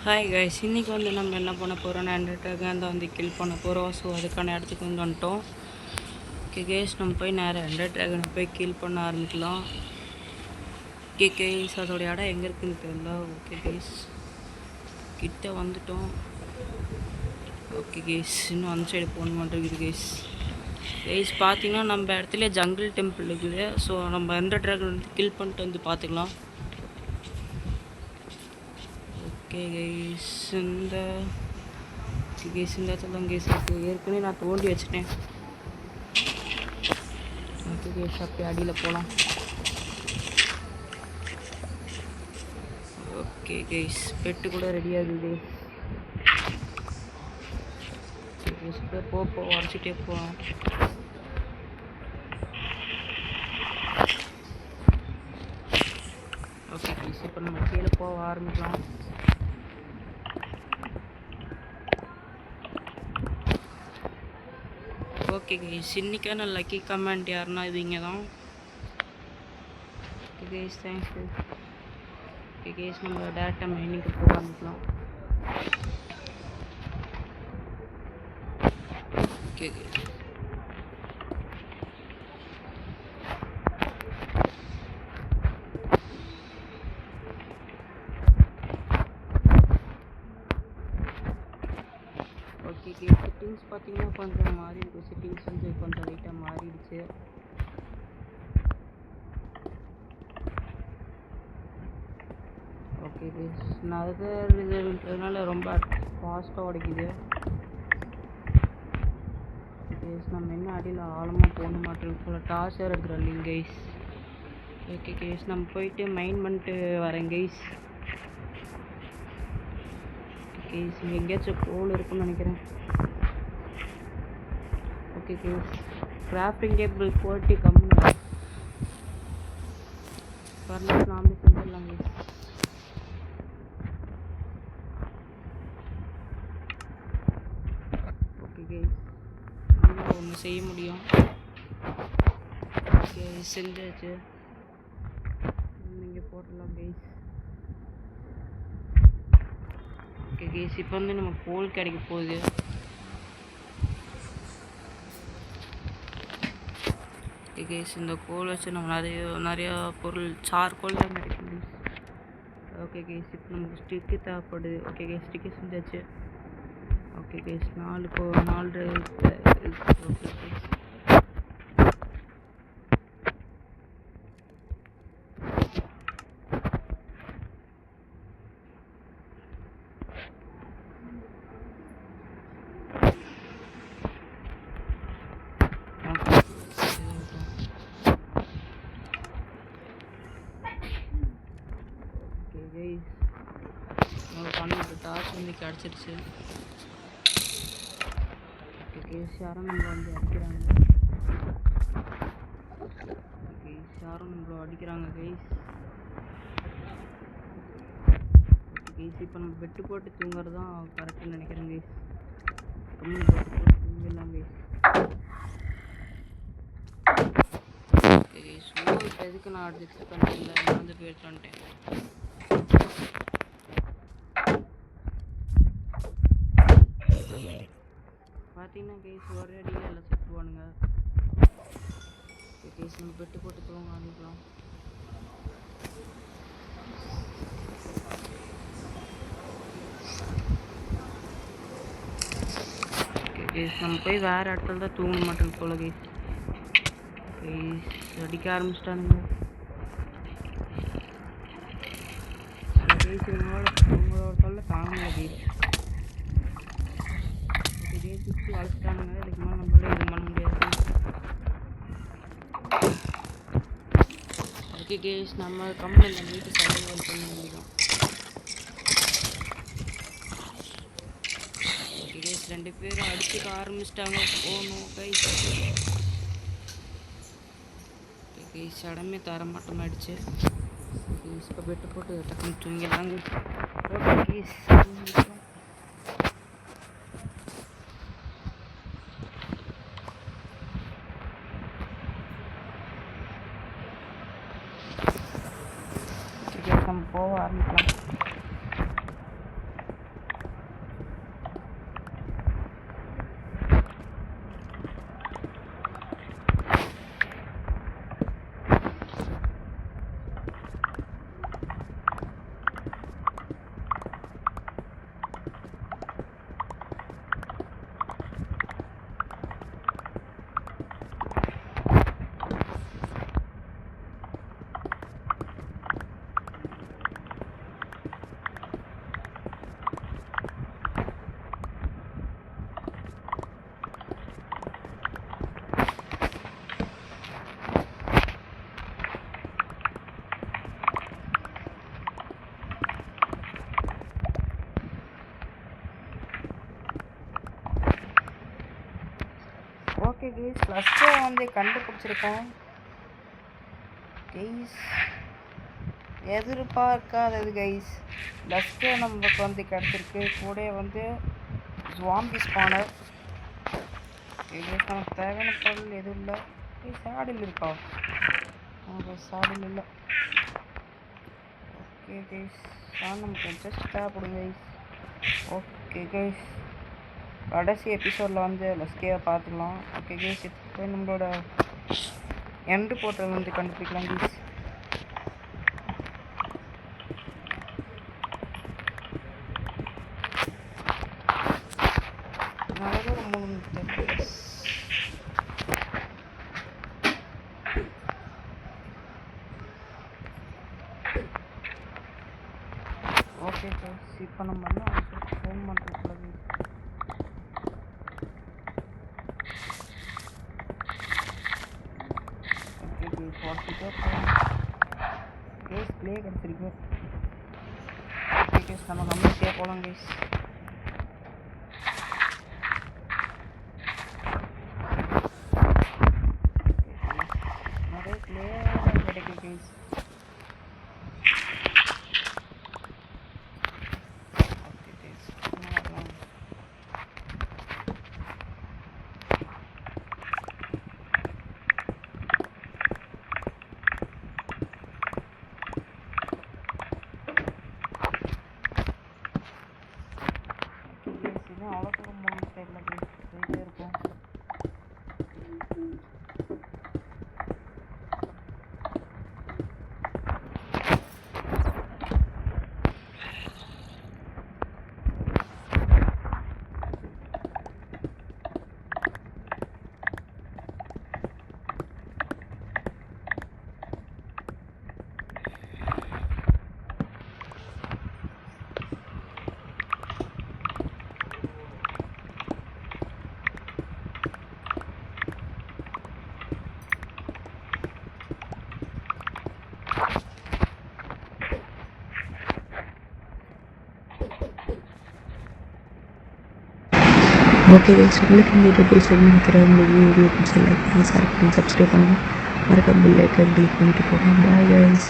Hi guys, இன்றைக்கி நம்ம என்ன பண்ண போகிறோம், ஹண்ட்ரட் வந்து கில் பண்ண போகிறோம். ஸோ அதுக்கான இடத்துக்கு வந்துட்டோம். ஓகே கைஸ், நம்ம போய் நேராக ஹண்ட்ரட் போய் கில் பண்ண ஆரம்பிக்கலாம். ஓகே கைஸ், அதோடைய இடம் எங்கே இருக்குதுன்னு தெரியல. ஓகே கைஸ், கிட்ட வந்துட்டோம். ஓகே கைஸ், இன்னும் அந்த சைடு போன மாட்டேங்குது கைஸ். கைஸ் பார்த்தீங்கன்னா நம்ம இடத்துல ஜங்கிள் டெம்பிள் இருக்குது. ஸோ நம்ம ஹண்ட்ரட் வந்து கில் பண்ணிட்டு வந்து பார்த்துக்கலாம். ஓகே கைஸ், இந்த இடத்துல தான் கைஸ் இருக்குது. ஏற்கனவே நான் தோண்டி வச்சுட்டேன். ஓகே கைஸ், அப்படியே அடியில் போகலாம். ஓகே கைஸ், பெட்டு கூட ரெடியாகுது. போ உடச்சிட்டே போகலாம். ஓகே கைஸ், இப்போ நம்ம கீழே போக ஆரம்பிக்கலாம். ஓகே கைஸ், இன்னைக்கான லக்கி கமெண்ட் யாருன்னா இவங்க தான். Okay guys, thank you. Okay guys, நம்ம டேரெக்டாக மைனிங்க்கு போக ஆரம்பிக்கலாம். Okay guys, okay guys, settings பார்த்தீங்கன்னா கொஞ்சம் மாறி இருக்குது. செட்டிங்ஸ் வந்து கொஞ்சம் லைட்டாக மாறிடுச்சு. ஓகே கைஸ், நதர் இதுன்றதுனால ரொம்ப ஃபாஸ்ட்டாக உடைக்குது. கைஸ், நம்ம என்ன அடியில் ஆழமாக போக மாட்டோம் போல். டார்ச்சர் இருக்கிறோம் இல்லைங்க கைஸ். ஓகே கைஸ், நம்ம போயிட்டு மைண்ட் பண்ணிட்டு வரேன் கைஸ். கைஸ், இங்கே எங்கேயாச்சும் கோல் இருக்குன்னு நினைக்கிறேன். ஓகே கைஸ், கிராஃப்டிங் டேபிள் போட்டு கம்மி வரல, நாமளே செஞ்சிடலாம் கைஸ். ஓகே கைஸ், நம்மளால் ஒன்று செய்ய முடியும். ஓகே செஞ்சாச்சு. இங்கே போடலாம் கைஸ். ஓகே கைஸ், இப்போ வந்து நம்ம கோல் கிடைக்க போகுது. ஓகே கைஸ், இந்த கோல் வச்சு நம்ம நிறையா பொருள் சார்கோல் தான் கிடைக்கும் கைஸ். ஓகே கைஸ், இப்போ நமக்கு ஸ்டிக்கு தேவைப்படுது. ஓகே கைஸ், ஸ்டிக்கு செஞ்சாச்சு. Okay guys, 4 okay guys. Guys, நம்ம பண்ணிட்டு டார்ச் வந்து கிடச்சிருச்சு. ஓகே கைஸ், யாரும் நம்மளை வந்து அடிக்கிறாங்க. கைஸ், யாரும் நம்மளை அடிக்கிறாங்க கைஸ். ஓகே கைஸ், இப்போ நம்ம பெட்டு போட்டு தூங்குறது தான் கரெக்டுன்னு நினைக்கிறேன் கைஸ். கம்மி பெட்டு போட்டு தூங்கிடலாம் கைஸ். ஓகே கைஸ், இப்போ எதுக்கு நான் அடிச்சு பண்ணிட்டேன், நான் வந்து போயிட்டு வந்துட்டேன். பார்த்தீங்கன்னா கைஸ், ஒரே அடியில் எல்லாம் செத்துவானுங்க. ஓகே கைஸ், நம்ம பெட்டு போட்டு தூங்க ஆரம்பிக்கலாம். ஓகே கைஸ், நம்ம போய் வேறு இடத்துல தான் தூங்க மாட்டோம் போல கைஸ். கைஸ், அடிக்க ஆரம்பிச்சிட்டானுங்க. கைஸ், உங்களோட தொல்லை தாங்கல கைஸ். ஓகே கைஸ், சுற்றி வளர்த்துட்டானுங்க. இதுக்கு மேலே நம்மளால இது பண்ண முடியாது. ஓகே கைஸ், நம்ம கம்பெனி வீட்டு சர்வைவல் பண்ண முடியும். ஓகே கைஸ், 2 பேரும் அடிச்சுக்க ஆரம்பிச்சிட்டாங்க. போகணும் கைஸ். ஓகே கைஸ், இடமே தரமாட்டோம் ஆயிடுச்சு. கைஸ், இப்போ பெட்டு போட்டு டக்குன்னு தூங்கிடலாங்க. ஓகே கைஸ், நம்ம போக ஆரம்பிக்கலாம். கைஸ் ஃபஸ்ட்டு வந்து கண்டுபிடிச்சிருக்கோம் கைஸ். எதிர்பார்க்காதது கைஸ், லஸ்கே நமக்கு வந்து கிடச்சிருக்கு. கூட வந்து ஜாம்பி ஸ்பானர். கைஸ் நமக்கு தேவையான பொருள் எதுவும் இல்லை. சாடில் இருக்கா? சாடில் இல்லை. ஓகே கைஸ், நமக்கு ஜஸ்ட் தேவைப்படும் கைஸ். ஓகே கைஸ், கடைசி எபிசோடில் வந்து லஸ்கேவை பார்த்துக்கலாம். ஓகே கைஸ், இப்போ நம்மளோட எண்டு போர்ட்டல் வந்து கண்டுபிடிக்கலாம் கைஸ். ஓகே கைஸ், இப்போ நம்ம வந்து ஃபோன் பண்ணுறது. Okay guys, WhatsApp guys play கிடச்சிருக்கு. ஓகே கைஸ், நம்ம கம்மியாக போகலாம் கைஸ். நிறைய ப்ளே கிடைக்கும் கைஸ். அவ்வளோ தூரம் மூணு சைடில் போயிட்டே இருக்கும். ஓகே கைஸ், உங்களுக்கு இந்த வீடியோ பிடிச்சதுன்னு நினைக்கிறேன். உங்களுக்கு வீடியோ பிடிச்ச லைக் பண்ணி ஷேர் பண்ணி சப்ஸ்கிரைப் பண்ணுங்கள். மறக்காம பெல் ஐக்கான் கிளிக் பண்ணிட்டு போங்க. Bye guys.